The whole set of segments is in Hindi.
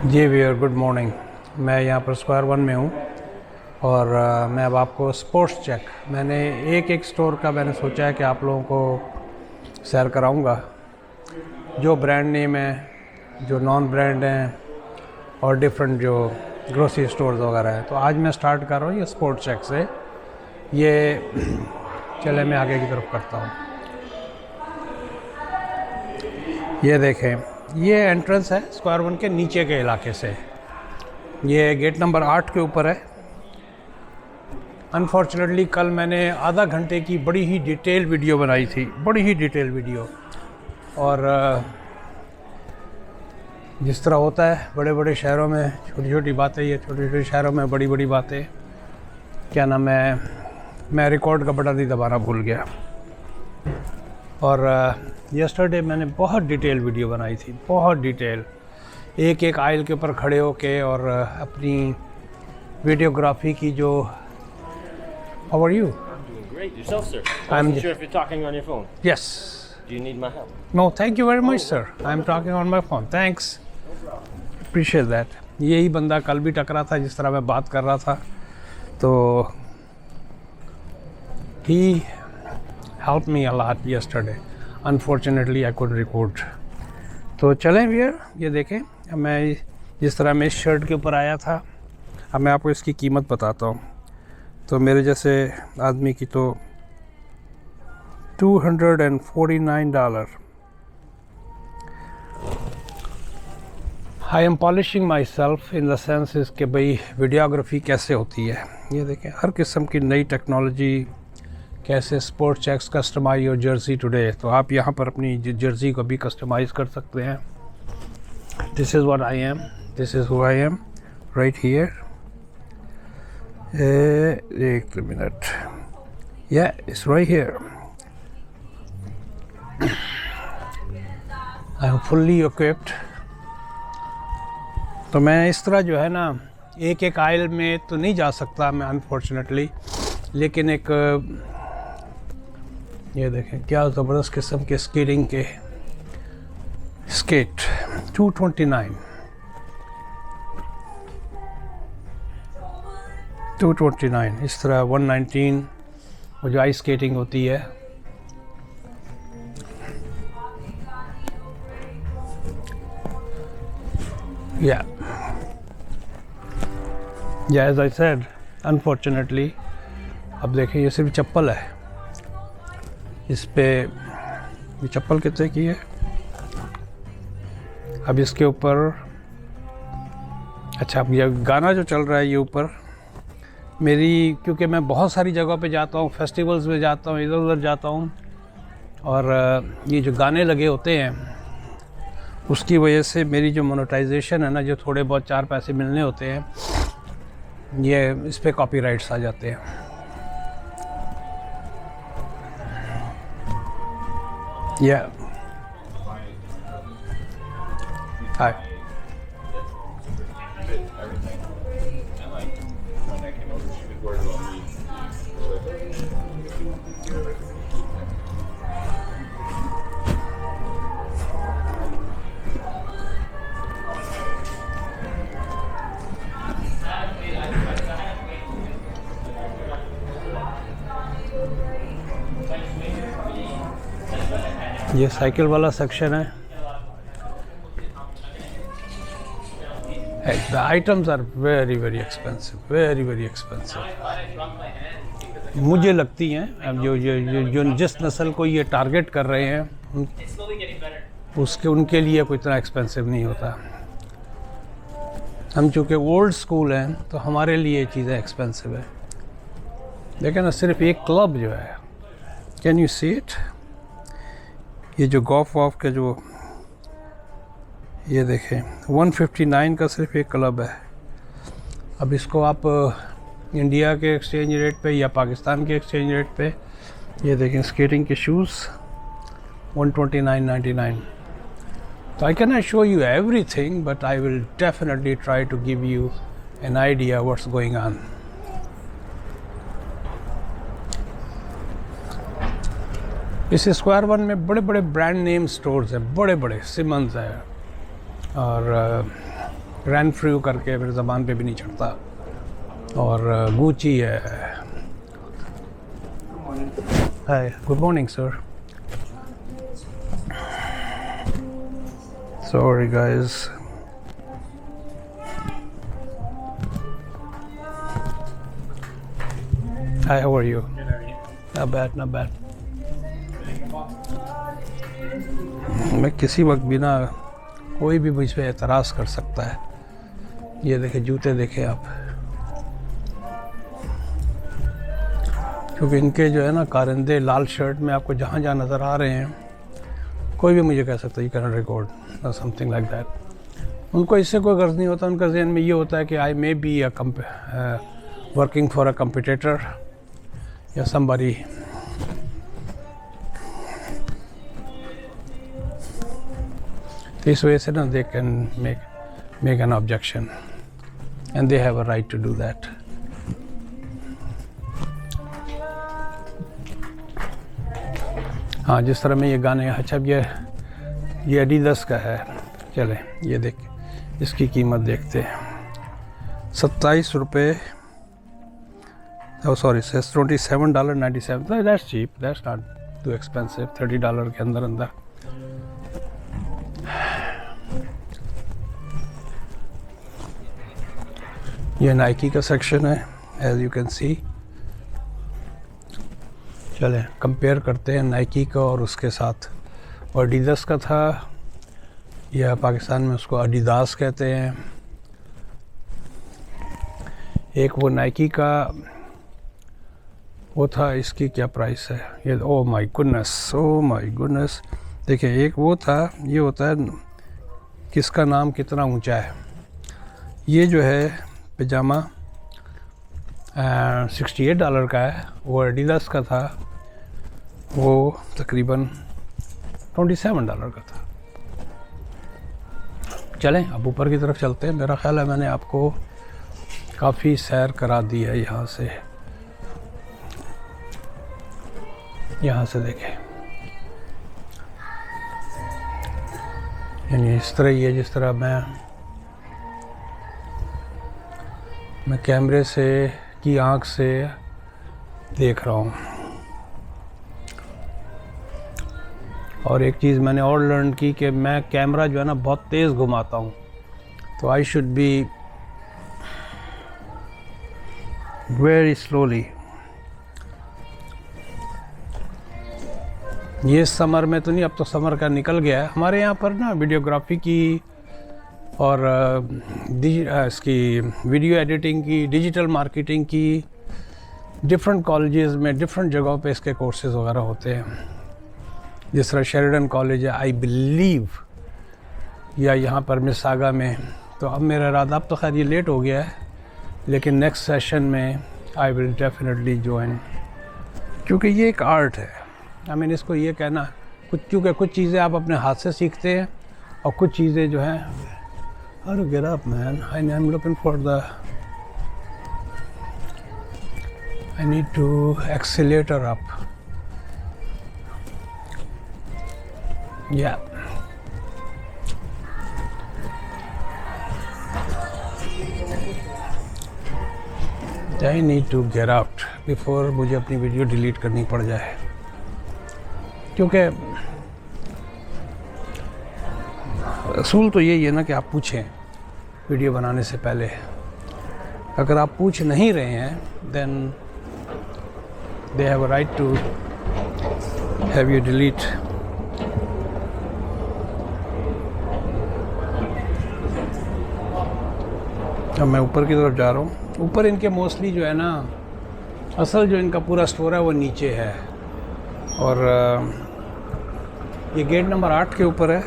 जी भैया, गुड मॉर्निंग। मैं यहाँ पर स्क्वायर वन में हूँ और मैं अब आपको स्पोर्ट्स चेक, मैंने एक स्टोर का मैंने सोचा है कि आप लोगों को सैर कराऊँगा। जो ब्रांड नेम है, जो नॉन ब्रांड हैं और डिफरेंट जो ग्रोसरी स्टोर्स वगैरह हैं। तो आज मैं स्टार्ट कर रहा हूँ ये स्पोर्ट्स चेक से। ये चले मैं आगे की तरफ करता हूँ। ये देखें, ये एंट्रेंस है स्क्वायर वन के नीचे के इलाके से। ये गेट नंबर 8 के ऊपर है। अनफॉर्चुनेटली कल मैंने आधा घंटे की बड़ी ही डिटेल वीडियो बनाई थी, बड़ी ही डिटेल वीडियो। और जिस तरह होता है बड़े बड़े शहरों में छोटी छोटी बातें, ये छोटे छोटे शहरों में बड़ी बड़ी बातें, क्या नाम है, मैं रिकॉर्ड का बटन ही दबाना भूल गया। और यस्टरडे मैंने बहुत डिटेल वीडियो बनाई थी, बहुत डिटेल, एक एक आइल के ऊपर खड़े होके और अपनी वीडियोग्राफी की जो। How are you? I'm doing great. Yourself, sir? I I'm wasn't sure if you're talking on your phone. Yes. Do you need my help? No, thank you very much, sir. I'm talking on my phone. Thanks. Appreciate that. यही बंदा कल भी टकरा था जिस तरह मैं बात कर रहा था, तो he helped me a lot yesterday. Unfortunately, I couldn't record. तो चलें भैया, ये देखें, मैं जिस तरह मैं इस शर्ट के ऊपर आया था, अब मैं आपको इसकी कीमत बताता हूँ। तो मेरे जैसे आदमी की तो $249। I am polishing my self in the sense इस कि भाई वीडियोग्राफी कैसे होती है। ये देखें, हर किस्म की नई टेक्नोलॉजी, कैसे sports checks customise your jersey today. तो आप यहाँ पर अपनी जर्सी को भी कस्टमाइज़ कर सकते हैं। This is what I am, this is who I am right here. एक मिनट, या it's right here. I am fully equipped. तो मैं इस तरह जो है ना, एक एक आइल में तो नहीं जा सकता मैं अनफॉर्चुनेटली, लेकिन एक ये देखें क्या ज़बरदस्त किस्म के स्केटिंग के स्केट 229 इस तरह 119 वो जो आइस स्केटिंग होती है। या एज आई सेड, अनफॉर्चुनेटली अब देखें ये सिर्फ चप्पल है, इस पे ये चप्पल कितने की है। अब इसके ऊपर, अच्छा, अब ये गाना जो चल रहा है ये ऊपर मेरी, क्योंकि मैं बहुत सारी जगहों पे जाता हूँ, फेस्टिवल्स में जाता हूँ, इधर उधर जाता हूँ, और ये जो गाने लगे होते हैं उसकी वजह से मेरी जो मोनेटाइजेशन है ना, जो थोड़े बहुत 4 पैसे मिलने होते हैं, ये इस पे कॉपीराइट्स आ जाते हैं। Yeah. Hi. ये साइकिल वाला सेक्शन है। The items are very very expensive, very very expensive. मुझे लगती हैं अब जो जिस नस्ल को ये टारगेट कर रहे हैं उनके लिए कोई इतना एक्सपेंसिव नहीं होता। हम चूँकि ओल्ड स्कूल हैं तो हमारे लिए चीज़ें एक्सपेंसिव है। देखें ना, सिर्फ एक क्लब जो है, कैन यू सी इट, ये जो गॉफ वॉफ के जो, ये देखें 159 का सिर्फ एक क्लब है। अब इसको आप इंडिया के एक्सचेंज रेट पे या पाकिस्तान के एक्सचेंज रेट पे, ये देखें स्केटिंग के शूज़ 129.99। तो I can not show you everything, but I will definitely try to give you an idea what's going on. इस स्क्वायर वन में बड़े बड़े ब्रांड नेम स्टोर्स हैं, बड़े बड़े, सिमंस है और रैन फ्रू करके फिर ज़बान पे भी नहीं चढ़ता। और गुची है। Hi, good morning sir. Sorry guys. Hi, how are you? Not bad, not bad. मैं किसी वक्त भी ना, कोई भी मुझ पर एतराज़ कर सकता है। ये देखे जूते देखे आप, क्योंकि इनके जो है ना कारिंदे लाल शर्ट में आपको जहाँ जहाँ नज़र आ रहे हैं, कोई भी मुझे कह सकता है यू कैन रिकॉर्ड और समथिंग लाइक दैट। उनको इससे कोई गर्ज नहीं होता। उनका जहन में ये होता है कि I may be working for a competitor या somebody। तो इस वजह से ना they can make an objection and they have a right to do that. हाँ, जिस तरह में ये गाने, अच्छा ये एडिडास का है। चले ये देख, इसकी कीमत देखते हैं। 27 रुपये। Oh sorry, says $27.97. That's cheap. That's not too expensive. $30 के अंदर। ये नाइकी का सेक्शन है, as you can see। चलें कंपेयर करते हैं नाइकी का और उसके साथ। और एडिडास का था, या पाकिस्तान में उसको एडिडास कहते हैं। एक वो नाइकी का वो था, इसकी क्या प्राइस है ये? Oh my goodness. देखिए, एक वो था, ये होता है किसका नाम कितना ऊंचा है। ये जो है पिजामा $68 का है। वो एडिडास का था, वो तकरीबन $27 का था। चलें अब ऊपर की तरफ चलते हैं। मेरा ख्याल है मैंने आपको काफ़ी सैर करा दी है। यहाँ से देखें, यानी इस तरह ही है जिस तरह मैं कैमरे से की आँख से देख रहा हूँ। और एक चीज़ मैंने और लर्न की कि मैं कैमरा जो है ना बहुत तेज़ घुमाता हूँ, तो I should be very slowly. ये समर में तो नहीं, अब तो समर का निकल गया है। हमारे यहाँ पर ना वीडियोग्राफी की और इसकी वीडियो एडिटिंग की, डिजिटल मार्केटिंग की डिफरेंट कॉलेजेस में, डिफरेंट जगहों पे इसके कोर्सेज़ वगैरह होते हैं। जिस तरह शेरिडन कॉलेज है आई बिलीव, या यहाँ पर मिसागा में। तो अब मेरा इरादा, अब तो खैर ये लेट हो गया है, लेकिन नेक्स्ट सेशन में आई विल डेफिनेटली ज्वाइन, क्योंकि ये एक आर्ट है। आई मीन इसको ये कहना क्योंकि कुछ चीज़ें आप अपने हाथ से सीखते हैं और कुछ चीज़ें जो हैं, अरे get up man, I am looking for the, I need to accelerator up, या I need to get out before मुझे अपनी वीडियो डिलीट करनी पड़ जाए। क्योंकि असूल तो यही है ना कि आप पूछें वीडियो बनाने से पहले। अगर आप पूछ नहीं रहे हैं then they have a right to have you delete. अब मैं ऊपर की तरफ जा रहा हूँ। ऊपर इनके मोस्टली जो है ना, असल जो इनका पूरा स्टोर है वो नीचे है। और ये गेट नंबर 8 के ऊपर है।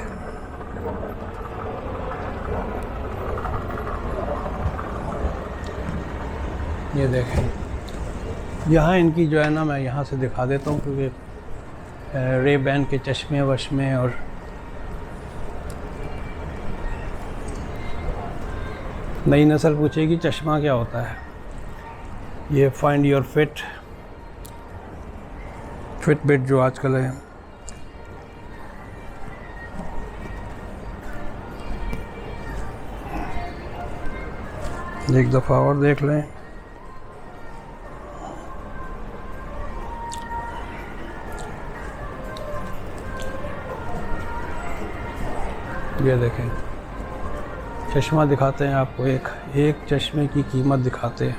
ये देखें, यहाँ इनकी जो है ना, मैं यहाँ से दिखा देता हूँ क्योंकि रे बैन के चश्मे वश्मे। और नई नस्ल पूछेगी चश्मा क्या होता है। ये फाइंड योर फिटबिट जो आजकल है, एक दफ़ा और देख लें। ये देखें, चश्मा दिखाते हैं आपको, एक चश्मे की कीमत दिखाते हैं।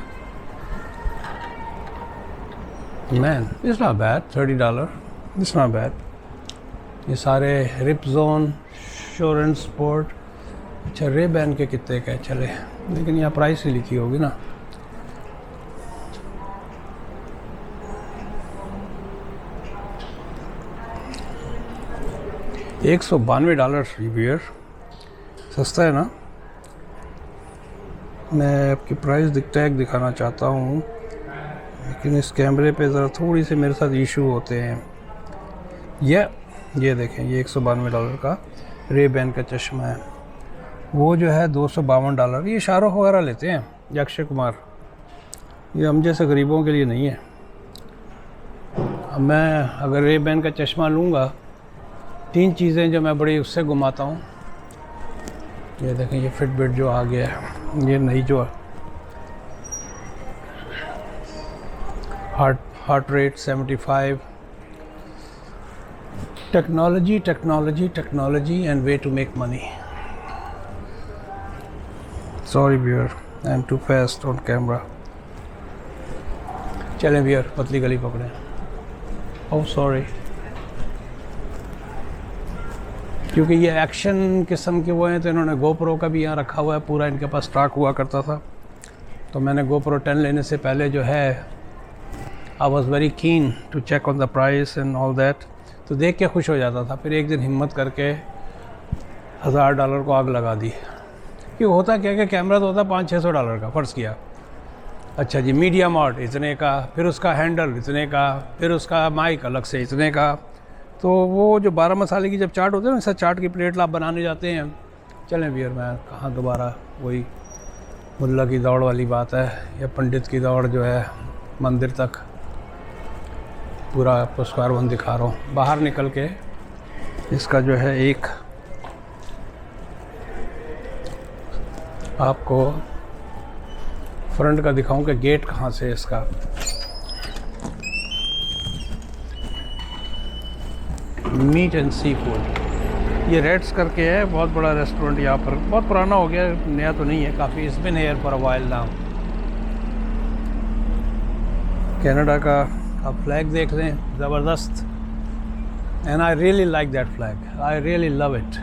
Man, it's not bad, $30, it's not bad. ये सारे रिप जोन, श्योरेंस स्पोर्ट, अच्छा रे-बैन के कितने का चले, लेकिन यहाँ प्राइस ही लिखी होगी ना। $192 रिव्यूअर, सस्ता है ना। मैं आपकी प्राइस टैग दिखाना चाहता हूँ, लेकिन इस कैमरे पे ज़रा थोड़ी सी मेरे साथ इशू होते हैं। ये देखें, ये $192 का रे-बैन का चश्मा है। वो जो है $252, ये शाहरुख वगैरह लेते हैं या अक्षय कुमार, ये हम जैसे गरीबों के लिए नहीं है। अब मैं अगर रे-बैन का चश्मा लूँगा, 3 चीज़ें जो मैं बड़ी उससे घुमाता हूँ। ये देखें, ये फिटबिट जो आ गया है, ये नई जो heart rate 75, technology and way to make money. Sorry viewer, I am too fast on camera. चलें व्यूअर, पतली गली पकड़ें। ओह सॉरी, क्योंकि ये एक्शन किस्म के वो हैं, तो इन्होंने GoPro का भी यहाँ रखा हुआ है, पूरा इनके पास स्टॉक हुआ करता था। तो मैंने GoPro 10 लेने से पहले जो है, I was very keen to check on the price and all that, तो देख के खुश हो जाता था। फिर एक दिन हिम्मत करके $1000 को आग लगा दी। क्यों होता क्या कि कैमरा तो होता $500-600 का, फ़र्ज़ किया। अच्छा जी, मीडिया मॉड इतने का, फिर उसका हैंडल इतने का, फिर उसका माइक अलग से इतने का। तो वो जो 12 मसाले की जब चाट होते हैं ना, ऐसा चाट की प्लेट आप बनाने जाते हैं। चलें भैया, मैं कहाँ दोबारा वही मुल्ला की दौड़ वाली बात है, या पंडित की दौड़ जो है मंदिर तक, पूरा आपको स्क्वायर वन दिखा रहा हूँ। बाहर निकल के इसका जो है एक आपको फ्रंट का दिखाऊं कि गेट कहाँ से है इसका। मीट एंड सी फूड, ये रेड्स करके है, बहुत बड़ा रेस्टोरेंट यहाँ पर, बहुत पुराना हो गया, नया तो नहीं है काफ़ी। It's been here for a while now. Canada का आप फ्लैग देख लें, ज़बरदस्त। And I really like that flag, I really love it.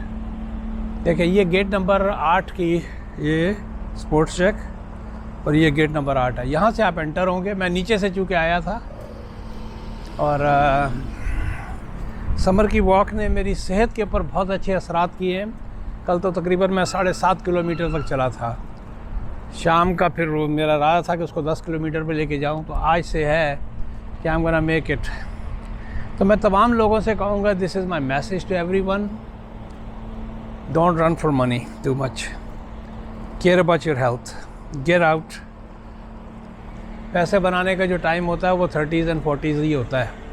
देखिए, ये गेट नंबर 8 की ये स्पोर्ट्स चेक, और ये गेट नंबर 8 है। यहाँ से आप एंटर होंगे। मैं नीचे से चूँकि आया था, और समर की वॉक ने मेरी सेहत के ऊपर बहुत अच्छे असरात किए हैं। कल तो तकरीबन मैं 7.5 किलोमीटर तक चला था। शाम का फिर मेरा रहा था कि उसको 10 किलोमीटर पे लेके जाऊं, तो आज से है कि I am gonna make it. तो मैं तमाम लोगों से कहूँगा, this is my message to everyone, don't run for money too much, care about your health, get out. पैसे बनाने का जो टाइम होता है वो 30s and 40s ही होता है।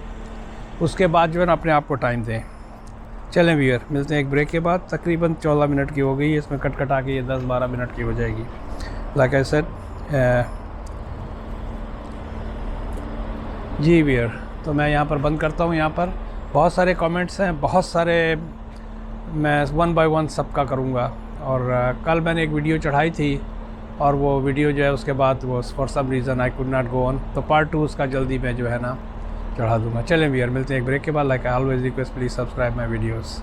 उसके बाद जो है ना, अपने आप को टाइम दें। चलें व्यूअर, मिलते हैं एक ब्रेक के बाद। तकरीबन 14 मिनट की हो गई है, इसमें कट कटा के ये 10-12 मिनट की हो जाएगी। लाइक आई सेड, जी व्यूअर, तो मैं यहाँ पर बंद करता हूँ। यहाँ पर बहुत सारे कमेंट्स हैं, बहुत सारे, मैं 1 by 1 सबका करूँगा। और कल मैंने एक वीडियो चढ़ाई थी, और वो वीडियो जो है उसके बाद वो for some reason I could not go on, तो पार्ट 2 उसका जल्दी मैं जो है ना चढ़ा दूँगा। चलें व्यूअर, मिलते हैं एक ब्रेक के बाद। Like I always request, please subscribe my videos.